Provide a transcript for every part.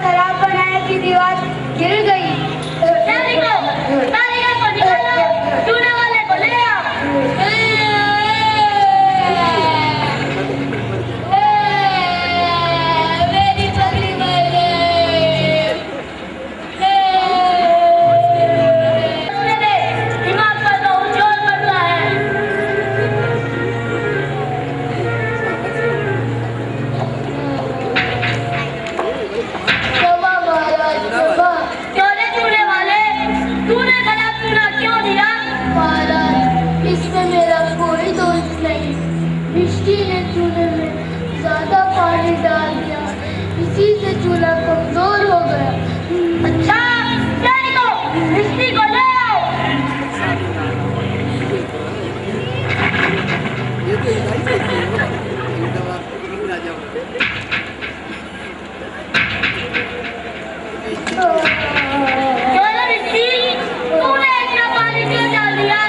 तालाब बनाया कि दीवार गिर गई। चूने वाले को ले आओ। मेरी बकरी मर गई। दिमाग पर तो जोर पड़ता है। क्यों रे चूने वाले, तूने खराब चूना क्यों दिया? महाराज, इसमें मेरा कोई दोष नहीं। मिष्टी ने चूल्हे में ज्यादा पानी डाल दिया, इसी से चूल्हा कमजोर हो गया। अच्छा, सैनिकों, मिष्टी को ले आओ। क्यों रे मिष्टी, तूने इतना पानी क्यों डाल दिया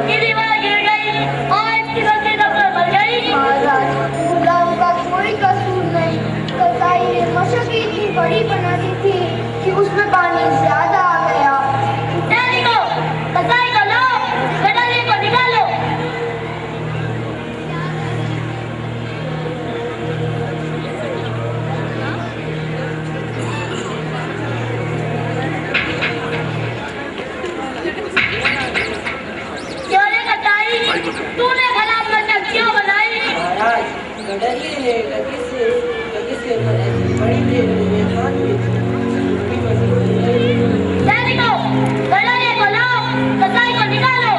कि दीवार गिर गई और इसकी बकरी दबकर मर गई? महाराज, गुलाम का कोई कसूर नहीं। कसाई ने मशक इतनी बड़ी बना दी थी कि उसमें पानी ज्यादा आ गया। सैनिकों, कसाई को लो, गडरिये को निकालो। क्यों रे कसाई, तूने खराब मशक क्यों बनाई? महाराज, गडरिये ने लगी से बड़ी देर में हाथ में छोटी मछली। सैनिकों, गडरिये को लाओ, कसाई को निकालो।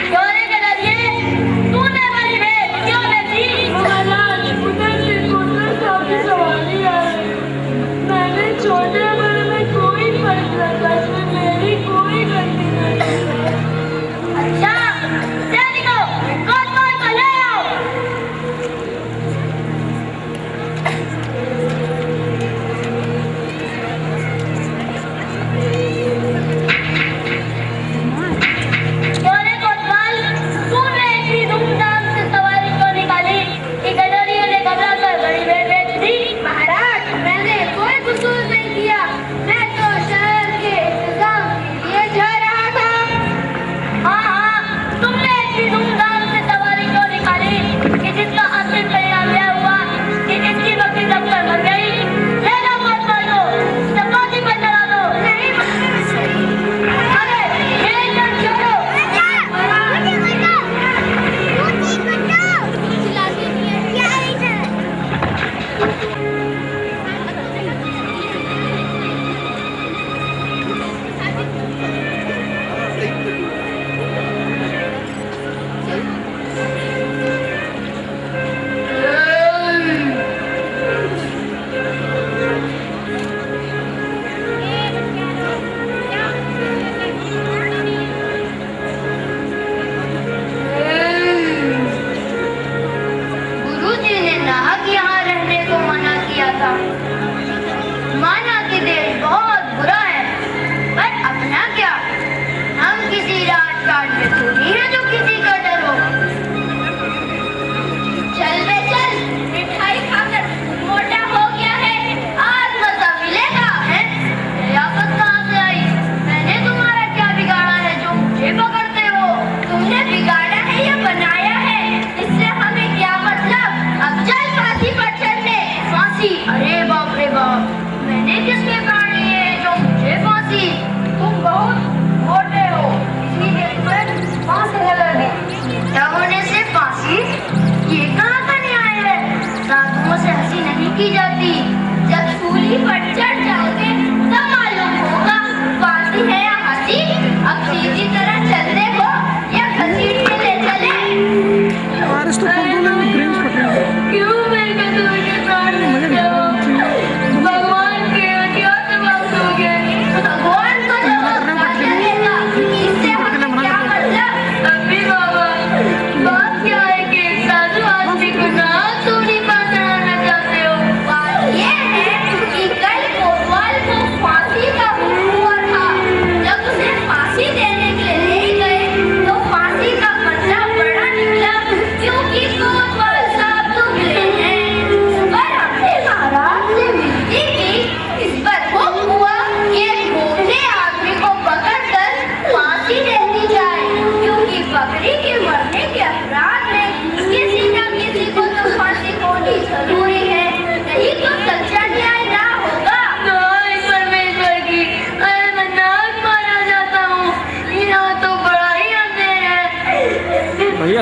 क्यों रे गडरिये, तूने हमारी भेंट क्यों बेची? मैंने छोटे बड़े में कोई फर्क रखा, इसमें मेरी कोई गलती नहीं। अच्छा, सैनिकों, कोतवाल को ले आओ। क्यों रे कोतवाल, तूने इतनी धूमधाम से सवारी क्यों निकाली कि गडरिये ने घबरा कर बड़ी भेंट बेच दी? महाराज, मैंने कोई कसूर नहीं किया। मैं तो शहर के इंतजाम के लिए जा रहा था। हाँ, तुमने इतनी धूमधाम से सवारी क्यों निकाली कि जिसका अंतिम परिणाम यह हुआ कि इसकी बकरी दबकर मर गई? ले जाओ कोतवाल को, इसे फांसी पर चढ़ा दो। अरे, ये जन छोड़ो। गुरुजी ने नाहक यहाँ रहने को मना किया था। माना कि देश बहुत बुरा है, पर अपना क्या, हम किसी राजकाज में थोड़ी है जो किसी का डर हो। चल बे चल, मिठाई खाकर मोटा हो गया है, आज मजा मिलेगा है। ये आफत कहाँ से आई? मैंने तुम्हारा क्या बिगाड़ा है जो मुझे पकड़ते हो? तुमने बिगाड़ा है या बनाया है, इससे हमें क्या मतलब? अब चल फांसी पर चलने। फांसी? अरे बाप रे बाप, मैंने किसके प्राण लिए हैं जो मुझे फांसी? तुम बहुत मोटे हो, इसीलिए तुम्हें फांसी लगेगी। क्या होने से फांसी? ये कहाँ का न्याय है? रातों से हंसी नहीं की जाती, जब सूली पर चढ़ जाओगे तब मालूम होगा फांसी है या हंसी। अब सीधी तरह चलते हो या घसीट के ले चले? क्यों मेरे तुझे प्राण लेते हो? भगवान के क्या जवाब दोगे? भगवान को जवाब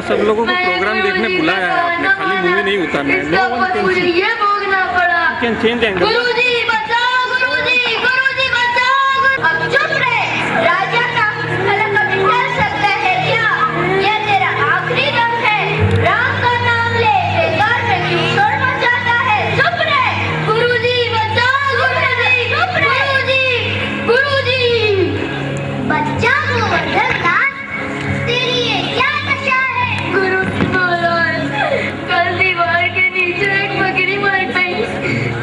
सब लोगों को प्रोग्राम देखने बुलाया है आपने, खाली मूवी नहीं उतारना है। नो वन कैन मुझे सी ये भोगना पड़ा। Can change angle. गुरुजी बचाओ, गुरुजी बचाओ। अब चुप रहे। राजा का अलग कभी चल सकता है क्या? ये तेरा आखिरी दम है। राम का नाम ले, बेकार में क्यों शोर मचाता है? चुप रहे। गुरुजी बचाओ, गुरुजी। बच्चा गोवर्धन दास, तेरी ये क्या दशा है? गुरुजी महाराज, कल दीवार के नीचे एक बकरी मर गई,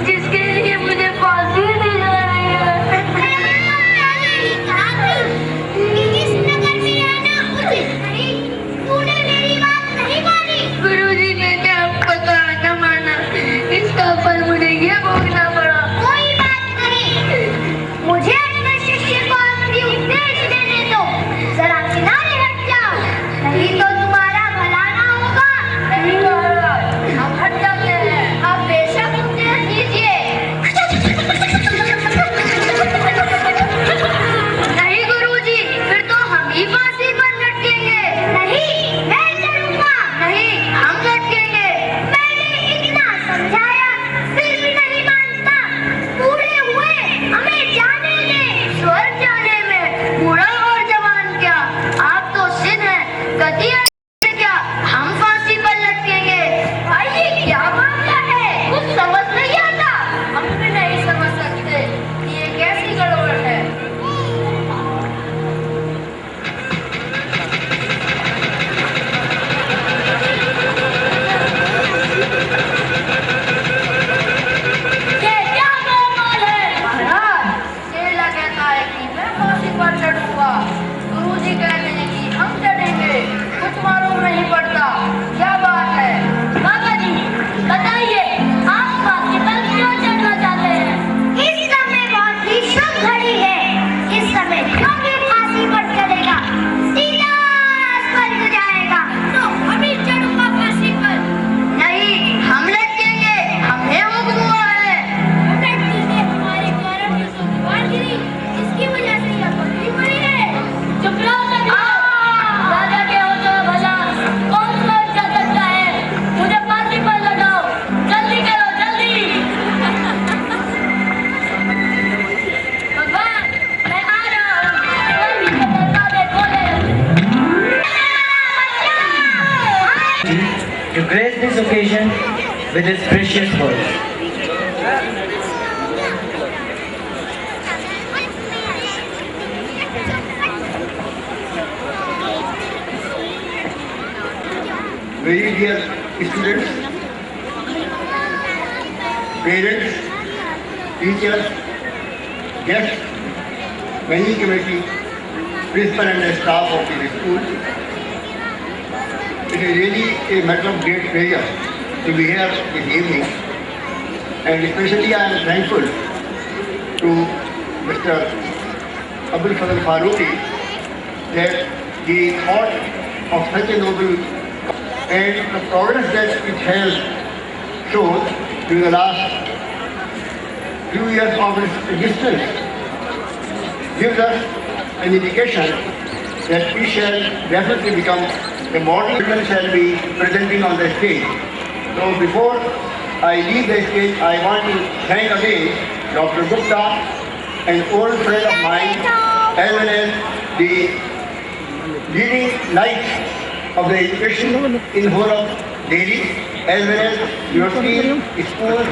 जिसके लिए मुझे फांसी दी जा रही है। इस नगर में रहना उचित नहीं। तूने मेरी बात नहीं मानी। गुरुजी, मैंने आपका कहा न माना, इसका फल मुझे ये भोगना पड़ा। कोई बात नहीं, मुझे अपने शिष्य को आखिरी उपदेश देने दो। जरा किनारे हट जाओ, नहीं तो तुम्हारा भला ना होगा। नहीं महाराज, हम हट जाते हैं। आप बेशक उपदेश दीजिए। नहीं गुरुजी, फिर तो हम ही फांसी पर लटकेंगे। नहीं, मैं चढ़ूंगा। नहीं, हम लटकेंगे। मैंने इतना समझाया, फिर भी नहीं मानता। बूढ़े हुए, हमें जाने दे। स्वर्ग जाने में बूढ़ा और जवान क्या? आप तो सिद्ध हैं, गति है क्या? हम फांसी पर लटकेंगे। भाई ये क्या मामला है? कुछ समझ नहीं आता। हम भी नहीं समझ सकते कि ये कैसी गड़बड़ है। ये क्या गोलमाल है? महाराज, चेला कहता है कि मैं फांसी पर चढ़ूंगा। गुरुजी कहते हैं कि हम चढ़ेंगे। कुछ मालूम नहीं पड़ता। क्या बात है? बाबा जी, बताइए, आप फांसी पर क्यों चढ़ना चाहते हैं? इस समय बहुत ही शुभ घड़ी है। इस समय जो भी फांसी पर चढ़ेगा, सीधा स्वर्ग जाएगा। तो अभी चढ़ूंगा फांसी पर। नहीं, हम लटकेंगे। हमें हुक्म हुआ है। हमारे कारण जो दीवार गिरी, इसकी वजह से यह बकरी मरी है। चुप रहो सभी। राजा के हो तो भला कौन स्वर्ग जा सकता है? मुझे फांसी पर लगाओ, जल्दी करो, जल्दी। भगवान, मैं आ रहा हूँ। कोई भी दरवाजे खोले। To grace this occasion with his precious words. Very dear students, parents, teachers, guests, many committee, principal and the staff of the school, it is really a matter of great pleasure to be here this evening, and especially I am thankful to Mr. Abdul Fazal Farooqi that he thought of such a noble and the progress that it has shown during the last few years of its existence gives us an indication that we shall definitely become the model we shall be presenting on the stage. So before I leave the stage, I want to thank again Dr. Gupta, an old friend of mine, as well as the leading lights of the education in the whole of Delhi, as well as universities, schools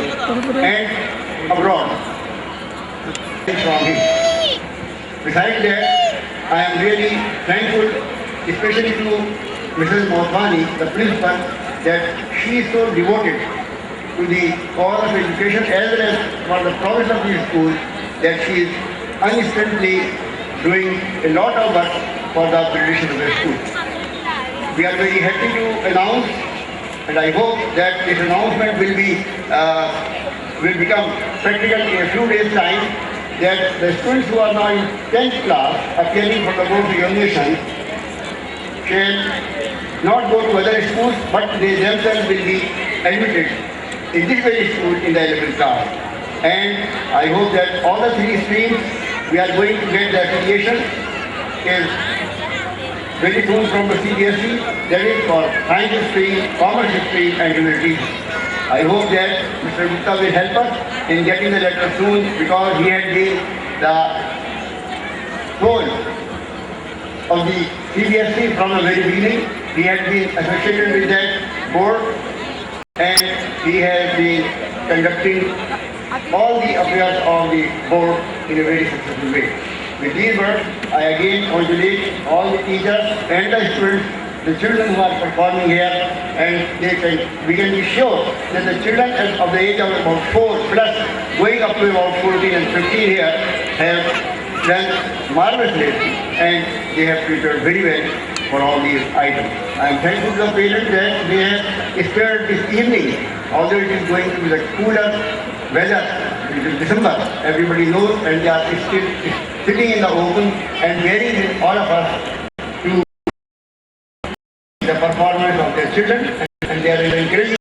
and abroad. From him. Besides that, I am really thankful, especially to Mrs. Mohbani, the principal, that she is so devoted to the cause of education as well as for the progress of the school, that she is unrestrictedly doing a lot of work for the upgradation of the school. We are very happy to announce, and I hope that this announcement will become practical in a few days' time, that the students who are now in 10th class appearing for the board of examination shall not go to other schools, but they themselves will be admitted in this very school in the 11th class. And I hope that all the three streams we are going to get the affiliation is very soon from the CBSE, that is for science stream, commerce stream and humanities. I hope that Mr. Gupta will help us in getting the letter soon because he had been the soul of the CBSE from the very beginning. He had been associated with that board and he has been conducting all the affairs of the board in a very successful way. With these words, I again congratulate all the teachers and the students, the children who are performing here, and we can be sure that the children of the age of about 4 plus, going up to about 14 and 15 here, have done marvelously and they have prepared very well for all these items. I am thankful to the parents that they have spared this evening, although it is going to be the cooler weather, it is December, everybody knows, and they are still sitting in the open and bearing with all of us to the performance of their children, and they are encouraging